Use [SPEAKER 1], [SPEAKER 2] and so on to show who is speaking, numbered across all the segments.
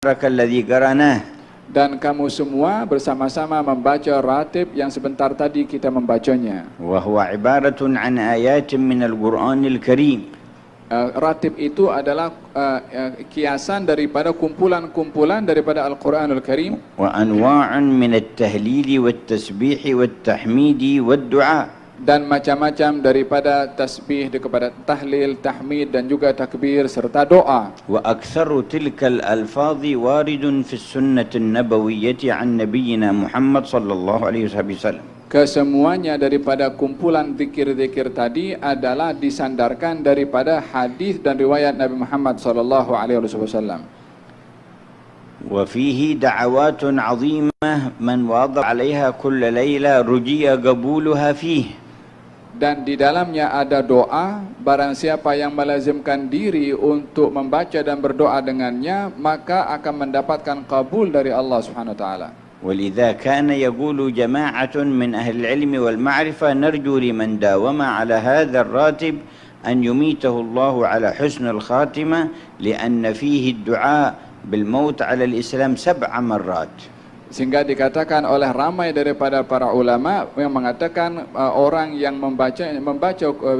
[SPEAKER 1] alladhi qaranah.
[SPEAKER 2] Dan kamu semua bersama-sama membaca ratib yang sebentar tadi kita membacanya.
[SPEAKER 1] Wa huwa ibaratun an ayatin min al-Qur'anil Karim.
[SPEAKER 2] Ratib itu adalah kiasan daripada kumpulan-kumpulan daripada Al-Quranul Karim.
[SPEAKER 1] Wa anwa'un min at-tahlili wat-tasbih wat-tahmidi wad-du'a.
[SPEAKER 2] Dan macam-macam daripada tasbih, kepada tahlil, tahmid dan juga takbir serta doa.
[SPEAKER 1] Wa aktsaru tilka al-alfadhi waridun fi as-sunnah an-nabawiyyah an nabiyyina Muhammad sallallahu alaihi wasallam.
[SPEAKER 2] Kesemuanya daripada kumpulan zikir-zikir tadi adalah disandarkan daripada hadis dan riwayat Nabi Muhammad sallallahu alaihi wasallam.
[SPEAKER 1] Wa fihi da'awatun 'azimah man wadha 'alayha kull layla rujiya qabuluha fihi.
[SPEAKER 2] Dan di dalamnya ada doa, barang siapa yang melazimkan diri untuk membaca dan berdoa dengannya, maka akan mendapatkan kabul dari Allah Subhanahu wa taala.
[SPEAKER 1] ولذا كان يقول جماعة من أهل العلم والمعرفة نرجو لمن داوم على هذا الراتب أن يميته الله على حسن الخاتمة لأن فيه الدعاء بالموت على الإسلام 7 مرات.
[SPEAKER 2] Sehingga dikatakan oleh ramai daripada para ulama yang mengatakan orang yang membaca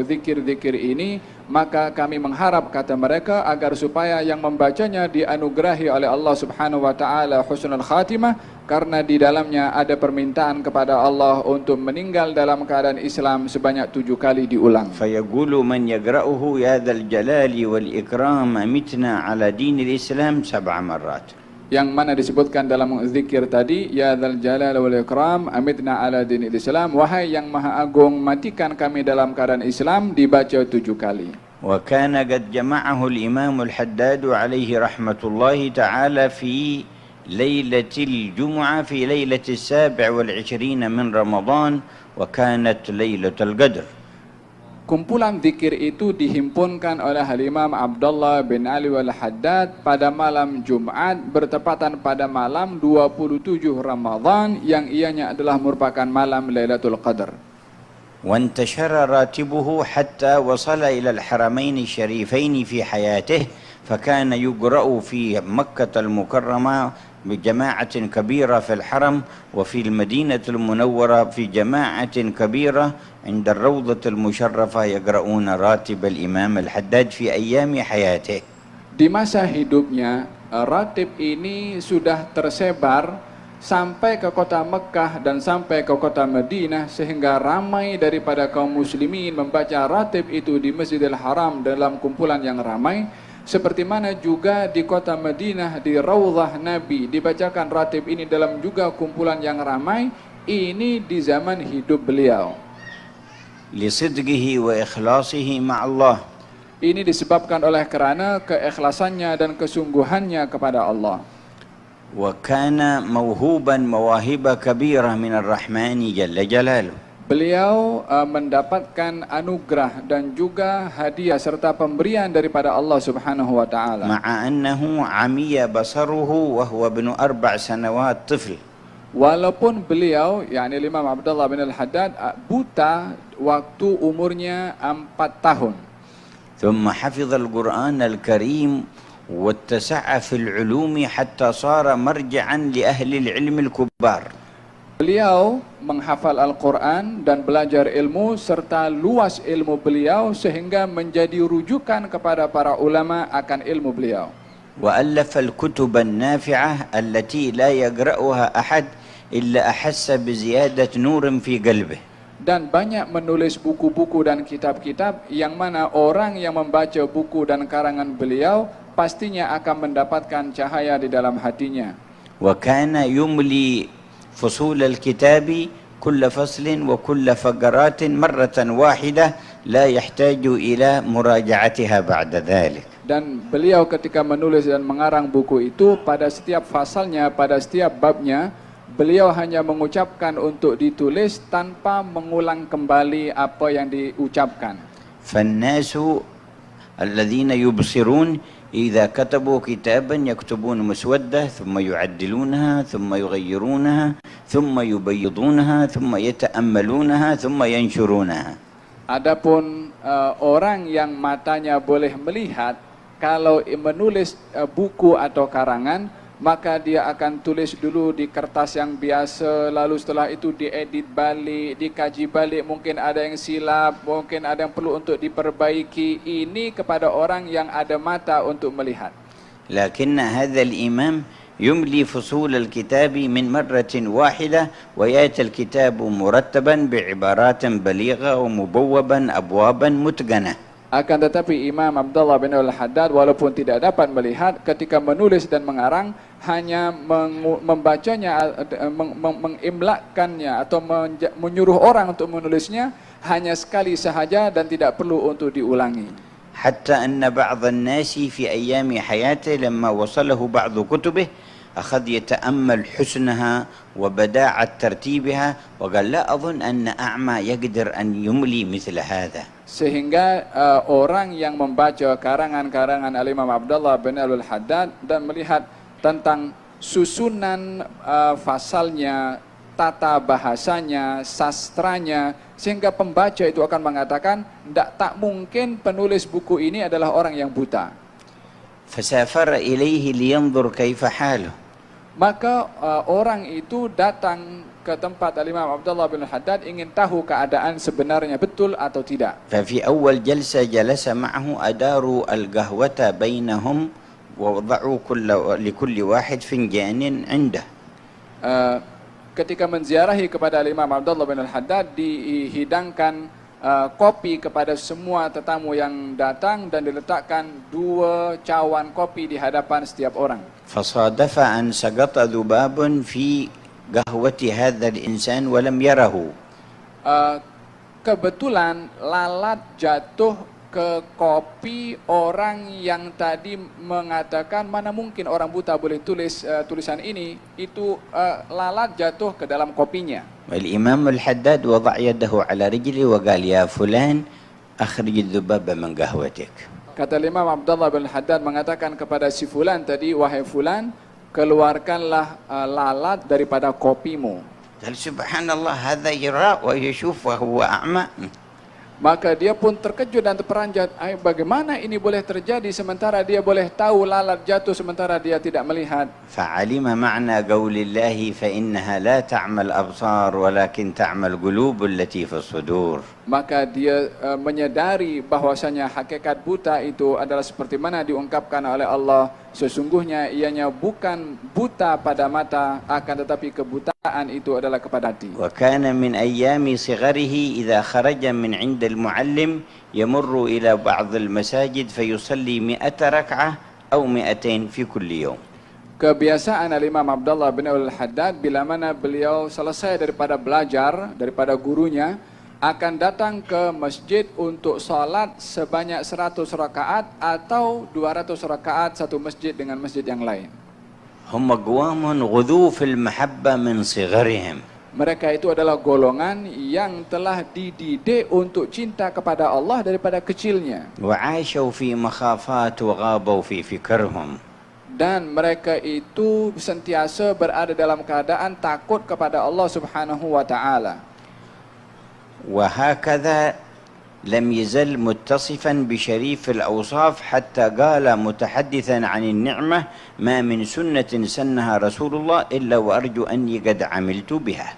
[SPEAKER 2] zikir-zikir ini, maka kami mengharap, kata mereka, agar supaya yang membacanya dianugerahi oleh Allah Subhanahu wa taala husnul khatimah, karena di dalamnya ada permintaan kepada Allah untuk meninggal dalam keadaan Islam sebanyak 7 kali diulang.
[SPEAKER 1] Fayaqulu man yaqra'uhu ya dzal jalali wal ikram amitna ala dinil Islam 7 marrat.
[SPEAKER 2] Yang mana disebutkan dalam zikir tadi, ya dzal jalal wal ikram amitna ala dinil Islam, wahai yang maha agung, matikan kami dalam keadaan Islam, dibaca 7 kali.
[SPEAKER 1] Wa kana qad jama'ahu al-Imam al-Haddad alayhi rahmatullahi ta'ala fi lailatul Jumu'ah fi lailatul 27 min Ramadan wa kanat lailatul Qadr.
[SPEAKER 2] Kumpulan zikir itu dihimpunkan oleh Imam Abdullah bin Ali al-Haddad pada malam Jumat bertepatan pada malam 27 Ramadan yang ianya adalah merupakan malam Lailatul Qadar.
[SPEAKER 1] وانتشر راتبه حتى وصل إلى الحرمين الشريفين في حياته فكان يقرأ في مكة المكرمة بجماعة كبيرة في الحرم وفي المدينة المنورة في جماعة كبيرة عند الروضة المشرفة يقرؤون راتب الإمام الحداد في أيام حياته.
[SPEAKER 2] Di masa hidupnya, ratib ini sudah tersebar sampai ke kota Mekah dan sampai ke kota Madinah, sehingga ramai daripada kaum muslimin membaca ratib itu di Masjidil Haram dalam kumpulan yang ramai. Seperti mana juga di kota Madinah, di Raudhah Nabi dibacakan ratib ini dalam juga kumpulan yang ramai. Ini di zaman hidup beliau.
[SPEAKER 1] Lisidqihi wa ikhlasihi ma'allah.
[SPEAKER 2] Ini disebabkan oleh kerana keikhlasannya dan kesungguhannya kepada Allah.
[SPEAKER 1] Wa kana mawhuban mawahiba kabirah min ar-Rahmani jalla jalaluh.
[SPEAKER 2] Beliau mendapatkan anugerah dan juga hadiah serta pemberian daripada Allah Subhanahu wa taala.
[SPEAKER 1] Ma'a annahu 'amiya basaruhu wa huwa ibnu 4 sanawat tifl.
[SPEAKER 2] Walaupun beliau, yakni Imam Abdullah bin Al-Haddad, buta waktu umurnya 4 tahun.
[SPEAKER 1] Thumma hafidha al-Qur'an al-Karim wattasa'a fil 'ulumi hatta sara marja'an li ahli al-'ilm al-kubbar. Beliau
[SPEAKER 2] menghafal Al-Quran dan belajar ilmu serta luas ilmu beliau sehingga menjadi rujukan kepada para ulama akan ilmu beliau.
[SPEAKER 1] وألف الكتب النافعة التي لا يقرأها أحد إلا أحس بزيادة نور في قلبه.
[SPEAKER 2] Dan banyak menulis buku-buku dan kitab-kitab yang mana orang yang membaca buku dan karangan beliau pastinya akan mendapatkan cahaya di dalam hatinya.
[SPEAKER 1] وكان يملي فصول الكتاب كل فصل وكل فقرات مرة واحدة لا يحتاج إلى مراجعتها بعد ذلك.
[SPEAKER 2] Dan beliau ketika menulis dan mengarang buku itu, pada setiap fasalnya, pada setiap babnya, beliau hanya mengucapkan untuk ditulis tanpa mengulang kembali apa yang diucapkan.
[SPEAKER 1] فالناس الذين يبصرون إذا كتبوا كتابا يكتبون مسودة ثم يعدلونها ثم يغيرونها ثم يبيضونها ثم يتأملونها ثم ينشرونها.
[SPEAKER 2] Adapun orang yang matanya boleh melihat, kalau menulis buku atau karangan, maka dia akan tulis dulu di kertas yang biasa, lalu setelah itu diedit balik, dikaji balik, mungkin ada yang silap, mungkin ada yang perlu untuk diperbaiki. Ini kepada orang yang ada mata untuk melihat.
[SPEAKER 1] لكن هذا الإمام يملي فصول الكتاب من مرة واحدة ويأتي الكتاب مرتبا بعبارات بليغة ومبوبا أبوابا متقنة.
[SPEAKER 2] Akan tetapi Imam Abdullah bin Al-Haddad walaupun tidak dapat melihat, ketika menulis dan mengarang hanya membacanya, mengimlakkannya atau menyuruh orang untuk menulisnya hanya sekali sahaja dan tidak perlu untuk diulangi.
[SPEAKER 1] حتى أن بعض الناس في أيام حياته لما وصله بعض كتبه أخذ يتأمل حسنها وبداعة ترتيبها وقال لا أظن أن أعمى يقدر أن يملي مثل هذا.
[SPEAKER 2] Sehingga orang yang membaca karangan-karangan Al-Imam Abdullah bin Al-Haddad dan melihat tentang susunan fasalnya, tata bahasanya, sastranya, sehingga pembaca itu akan mengatakan tak mungkin penulis buku ini adalah orang yang buta.
[SPEAKER 1] فسافر إليه لينظر كيف حاله.
[SPEAKER 2] Maka orang itu datang ke tempat Al-Imam Abdullah bin Haddad ingin tahu keadaan sebenarnya betul atau tidak.
[SPEAKER 1] ففي أول جلسة جلس معه أداروا القهوة بينهم ووضعوا لكل واحد فنجان عنده.
[SPEAKER 2] Ketika menziarahi kepada Al-Imam Abdullah bin Haddad, dihidangkan kopi kepada semua tetamu yang datang dan diletakkan 2 cawan kopi di hadapan setiap orang.
[SPEAKER 1] فصادف أن سقط ذباب في قهوة هذا الإنسان ولم يره.
[SPEAKER 2] Kebetulan lalat jatuh ke kopi orang yang tadi mengatakan mana mungkin orang buta boleh tulis tulisan ini. Itu lalat jatuh ke dalam kopinya.
[SPEAKER 1] والإمام الحداد وضع يده على رجله وقال يا فلان أخرج الذباب من قهوتك.
[SPEAKER 2] Kata Imam Abdullah bin Haddad mengatakan kepada si fulan tadi, wahai fulan, keluarkanlah lalat daripada kopimu.
[SPEAKER 1] قال سبحان الله هذا يرى ويشوف وهو أعمى.
[SPEAKER 2] Maka dia pun terkejut dan terperanjat. Bagaimana ini boleh terjadi sementara dia boleh tahu lalat jatuh sementara dia tidak melihat.
[SPEAKER 1] فعلم معنى قول الله فإنها لا تعمى الأبصار ولكن تعمى القلوب التي في الصدور.
[SPEAKER 2] Maka dia menyadari bahwasanya hakikat buta itu adalah seperti mana diungkapkan oleh Allah. Sesungguhnya ianya bukan buta pada mata, akan tetapi kebutaan itu adalah kepada hati.
[SPEAKER 1] وكان من أيام صغره إذا خرج من عند المعلم يمر إلى بعض المساجد فيصلي 100 ركعة أو 200 في كل يوم.
[SPEAKER 2] Kebiasaan Al-Imam Abdullah bin Al-Haddad bila mana beliau selesai daripada belajar daripada gurunya, akan datang ke masjid untuk salat sebanyak 100 rakaat atau 200 rakaat satu masjid dengan masjid yang lain.
[SPEAKER 1] هم أقوام غذوا في المحبة من صغرهم.
[SPEAKER 2] Mereka itu adalah golongan yang telah dididik untuk cinta kepada Allah daripada kecilnya.
[SPEAKER 1] وعاشوا في مخافات وغابوا في فكرهم.
[SPEAKER 2] Dan mereka itu sentiasa berada dalam keadaan takut kepada Allah Subhanahu wa taala.
[SPEAKER 1] وهكذا لم يزل متصفا بشريف الأوصاف حتى قال متحدثا عن النعمة ما من سنة سنها رسول الله إلا وأرجو أني قد عملت بها.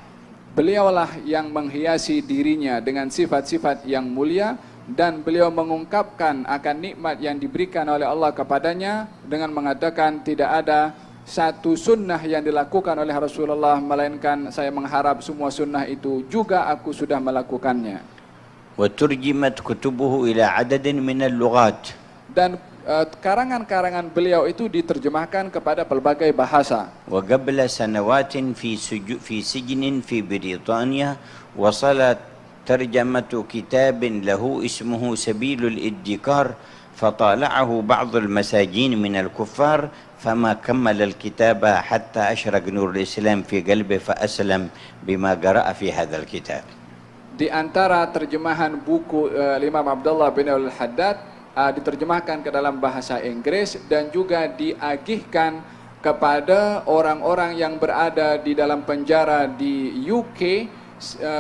[SPEAKER 2] Beliaulah yang menghiasi dirinya dengan sifat-sifat yang mulia dan beliau mengungkapkan akan nikmat yang diberikan oleh Allah kepadanya dengan mengatakan tidak ada satu sunnah yang dilakukan oleh Rasulullah melainkan saya mengharap semua sunnah itu juga aku sudah melakukannya.
[SPEAKER 1] وترجمت كتبه إلى عدد من اللغات.
[SPEAKER 2] Dan karangan-karangan beliau itu diterjemahkan kepada pelbagai bahasa.
[SPEAKER 1] وقبل سنوات في سجن في بريطانيا وصلت ترجمة كتاب له اسمه سبيل الادكار فطالعه بعض المساجين من الكفار فما كمل الكتاب حتى أشرق نور الإسلام في قلبه فأسلم بما قرأ في هذا الكتاب.
[SPEAKER 2] Di antara terjemahan buku Imam Abdullah bin Al-Haddad diterjemahkan ke dalam bahasa Inggris dan juga diagihkan kepada orang-orang yang berada di dalam penjara di UK.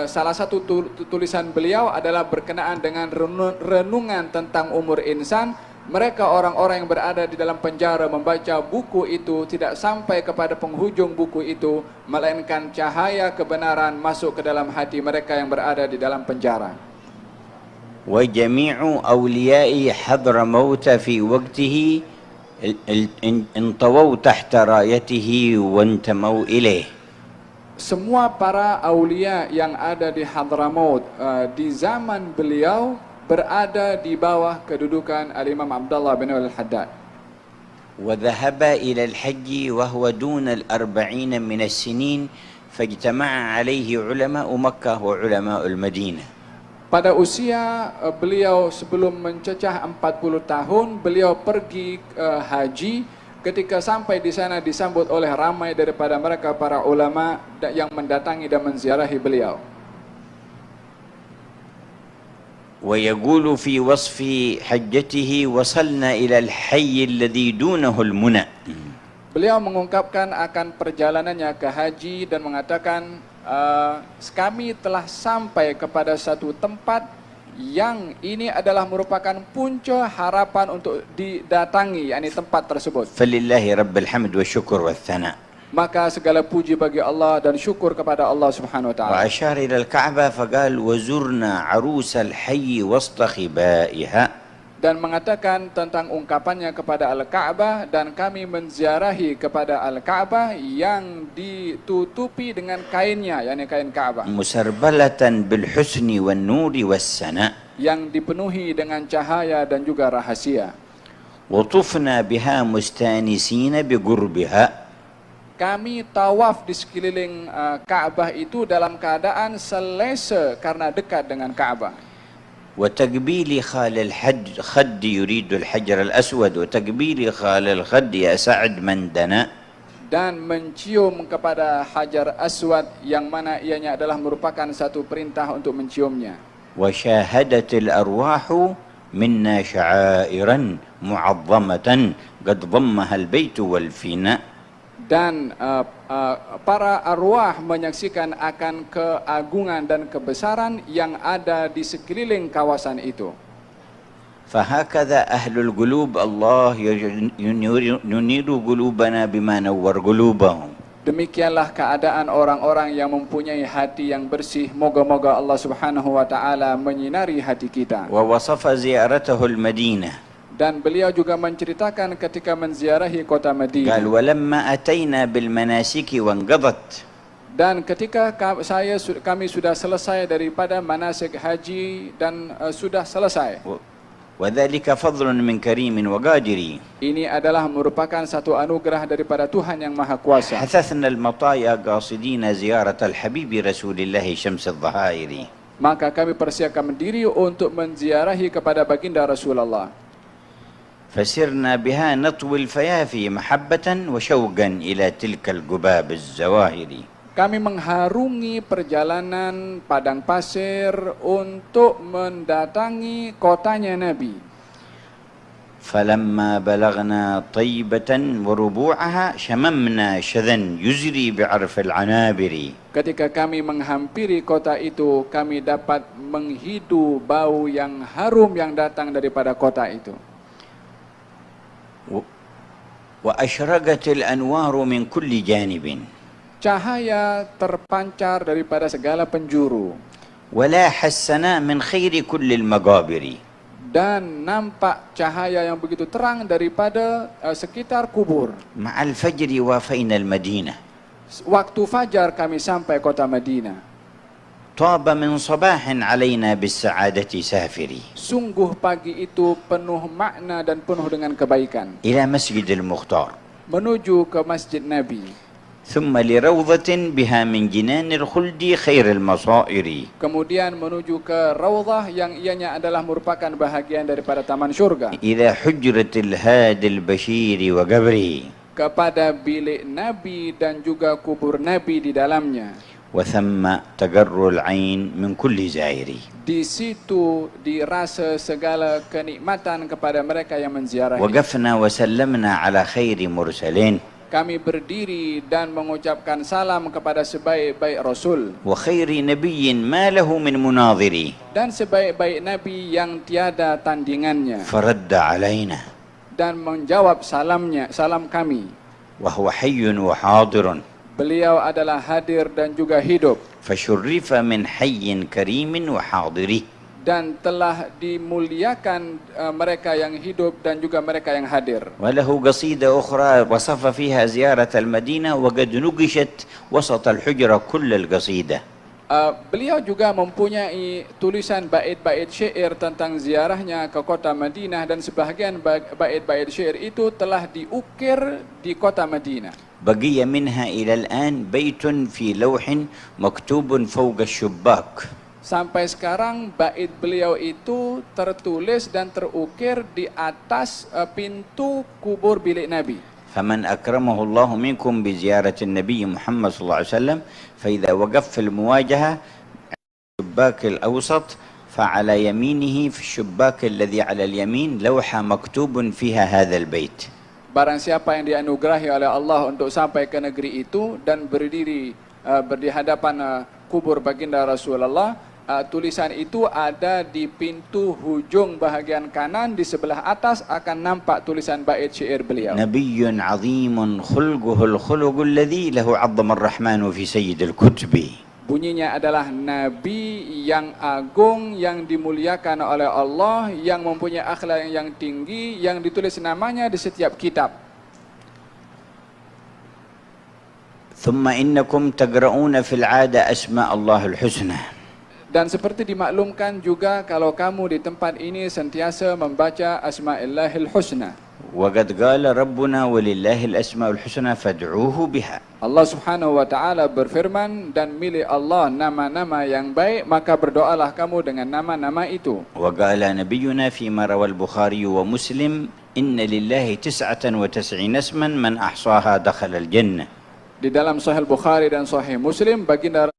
[SPEAKER 2] Salah satu tulisan beliau adalah berkenaan dengan renungan tentang umur insan Mereka orang-orang yang berada di dalam penjara membaca buku itu tidak sampai kepada penghujung buku itu, melainkan cahaya kebenaran masuk ke dalam hati mereka yang berada di dalam penjara.
[SPEAKER 1] وجميع أولياء حضرموت في وقته انطووا تحت رايته وانتموا إليه.
[SPEAKER 2] Semua para aulia yang ada di Hadramaut di zaman beliau berada di bawah kedudukan Al-Imam Abdullah bin Al-Haddad.
[SPEAKER 1] وذهب إلى الحج وهو دون 40 من السنين فاجتمع عليه علماء مكة وعلماء المدينة.
[SPEAKER 2] Pada usia beliau sebelum mencecah 40 tahun, beliau pergi haji. Ketika sampai di sana disambut oleh ramai daripada mereka para ulama yang mendatangi dan menziarahi beliau.
[SPEAKER 1] ويقول في وصف حجته وصلنا إلى الحي الذي دونه المنى.
[SPEAKER 2] Beliau mengungkapkan akan perjalanannya ke haji dan mengatakan kami telah sampai kepada satu tempat yang ini adalah merupakan punca harapan untuk didatangi, yakni tempat tersebut.
[SPEAKER 1] فلله رب الحمد والشكر والثناء.
[SPEAKER 2] Maka segala puji bagi Allah dan syukur kepada Allah Subhanahu wa taala.
[SPEAKER 1] وأشار إلى الكعبة فقال وزرنا عروس الحي وسط خبائها.
[SPEAKER 2] Dan mengatakan tentang ungkapannya kepada Al-Ka'bah, dan kami menziarahi kepada Al-Ka'bah yang ditutupi dengan kainnya, yakni kain Ka'bah,
[SPEAKER 1] مسربلة بالحسن والنور والسناء.
[SPEAKER 2] yang dipenuhi dengan cahaya dan juga rahasia.
[SPEAKER 1] وطفنا بها مستانسين بقربها.
[SPEAKER 2] Kami tawaf di sekeliling Ka'bah itu dalam keadaan selesa karena dekat dengan Ka'bah.
[SPEAKER 1] وتقبيل خال الخد يريد الحجر الأسود وتقبيل خال الخد يسعد من دنا.
[SPEAKER 2] Dan mencium kepada Hajar Aswad yang mana ianya adalah merupakan satu perintah untuk menciumnya.
[SPEAKER 1] وشاهدت الأرواح منا شعائرا معظمة قد ضمها البيت والفناء.
[SPEAKER 2] Dan para arwah menyaksikan akan keagungan dan kebesaran yang ada di sekeliling kawasan itu.
[SPEAKER 1] فهكذا أهل القلوب الله ينير قلوبنا بما نور قلوبهم.
[SPEAKER 2] Demikianlah keadaan orang-orang yang mempunyai hati yang bersih. Moga-moga Allah Subhanahu wa taala menyinari hati kita.
[SPEAKER 1] ووصف زيارته المدينة.
[SPEAKER 2] Dan beliau juga menceritakan ketika menziarahi kota Madinah.
[SPEAKER 1] قال ولما أتينا بالمناسك وانقضت.
[SPEAKER 2] Dan ketika kami sudah selesai daripada manasik haji dan sudah selesai.
[SPEAKER 1] وذلك فضل من كريم وقادر.
[SPEAKER 2] Ini adalah merupakan satu anugerah daripada Tuhan yang Maha Kuasa.
[SPEAKER 1] حثثنا المطايا قاصدين زيارة الحبيب رسول الله شمس الظهائر.
[SPEAKER 2] Maka kami persiapkan diri untuk menziarahi kepada baginda Rasulullah.
[SPEAKER 1] فسرنا بها نطوي الفيافي محبة وشوقا إلى تلك القباب الزواهر.
[SPEAKER 2] Kami mengharungi perjalanan padang pasir untuk mendatangi kotanya Nabi.
[SPEAKER 1] فلما بلغنا طيبة وربوعها شممنا شذا يزري بعرف العنابر.
[SPEAKER 2] Ketika kami menghampiri kota itu, kami dapat menghidu bau yang harum yang datang daripada kota itu.
[SPEAKER 1] وأشرقت الأنوار من كل جانب.
[SPEAKER 2] Cahaya terpancar daripada segala penjuru.
[SPEAKER 1] ولاح السناء من خير كل المقابر.
[SPEAKER 2] Dan nampak cahaya yang begitu terang daripada sekitar kubur.
[SPEAKER 1] مع الفجر وافينا المدينة.
[SPEAKER 2] Waktu fajar kami sampai kota Madinah.
[SPEAKER 1] طاب من صباح علينا بالسعادة سافري.
[SPEAKER 2] Sungguh pagi itu penuh makna dan penuh dengan kebaikan.
[SPEAKER 1] إلى مسجد المختار.
[SPEAKER 2] Menuju ke Masjid Nabi.
[SPEAKER 1] ثم لروضة بها من جنان الخلد خير المصائر.
[SPEAKER 2] Kemudian menuju ke Raudhah yang ianya adalah merupakan bahagian daripada taman syurga.
[SPEAKER 1] إلى حجرة الهادي البشير وقبره.
[SPEAKER 2] Kepada bilik Nabi dan juga kubur Nabi di dalamnya.
[SPEAKER 1] وثم تقر العين من كل زائر.
[SPEAKER 2] Di situ dirasa segala kenikmatan kepada mereka yang menziarahi.
[SPEAKER 1] وقفنا وسلمنا على خير مرسلين.
[SPEAKER 2] kami berdiri dan mengucapkan salam kepada sebaik-baik Rasul
[SPEAKER 1] وخير نبي ما له من مناظر
[SPEAKER 2] dan sebaik-baik Nabi yang tiada tandingannya,
[SPEAKER 1] فرد علينا
[SPEAKER 2] dan menjawab salam kami.
[SPEAKER 1] وهو حي وحاضر
[SPEAKER 2] Beliau adalah hadir dan juga hidup,
[SPEAKER 1] فشرف من حي كريم وحاضر
[SPEAKER 2] dan telah dimuliakan mereka yang hidup dan juga mereka yang hadir.
[SPEAKER 1] وله قصيدة أخرى وصف فيها زيارة المدينة وقد نقشت وسط الحجرة كل القصيدة.
[SPEAKER 2] Beliau juga mempunyai tulisan bait-bait syair tentang ziarahnya ke kota Madinah, dan sebahagian bait-bait syair itu telah diukir di kota Madinah.
[SPEAKER 1] بقي منها إلى الآن بيت في لوح مكتوب فوق الشباك.
[SPEAKER 2] Sampai sekarang bait beliau itu tertulis dan terukir di atas pintu kubur bilik Nabi.
[SPEAKER 1] فمن أكرمه الله منكم بزيارة النبي محمد صلى الله عليه وسلم فإذا وقف في المواجهة الشباك الأوسط فعلى يمينه في الشباك الذي على اليمين لوحة مكتوب فيها هذا البيت.
[SPEAKER 2] Barang siapa yang dianugerahi oleh Allah untuk sampai ke negeri itu dan berdiri di hadapan kubur baginda Rasulullah, tulisan itu ada di pintu hujung bahagian kanan, di sebelah atas akan nampak tulisan bait syair beliau.
[SPEAKER 1] نبي عظيم خلقه الخلق الذي له عظم الرحمن في سيد الكتب.
[SPEAKER 2] Bunyinya adalah Nabi yang agung, yang dimuliakan oleh Allah, yang mempunyai akhlak yang tinggi, yang ditulis namanya di setiap kitab.
[SPEAKER 1] ثم إنكم تقرؤون في العادة أسماء الله الحسنى.
[SPEAKER 2] Dan seperti dimaklumkan juga kalau kamu di tempat ini sentiasa membaca Asma'illahil Husna.
[SPEAKER 1] وقد قال ربنا ولله الأسماء الحسنى فادعوه بها.
[SPEAKER 2] Allah Subhanahu wa taala berfirman, dan milik Allah nama-nama yang baik, maka berdoalah kamu dengan nama-nama itu.
[SPEAKER 1] وقال نبينا فيما روى البخاري ومسلم إن لله 99 اسما من أحصاها دخل الجنة.
[SPEAKER 2] Di dalam Sahih Bukhari dan Sahih Muslim, baginda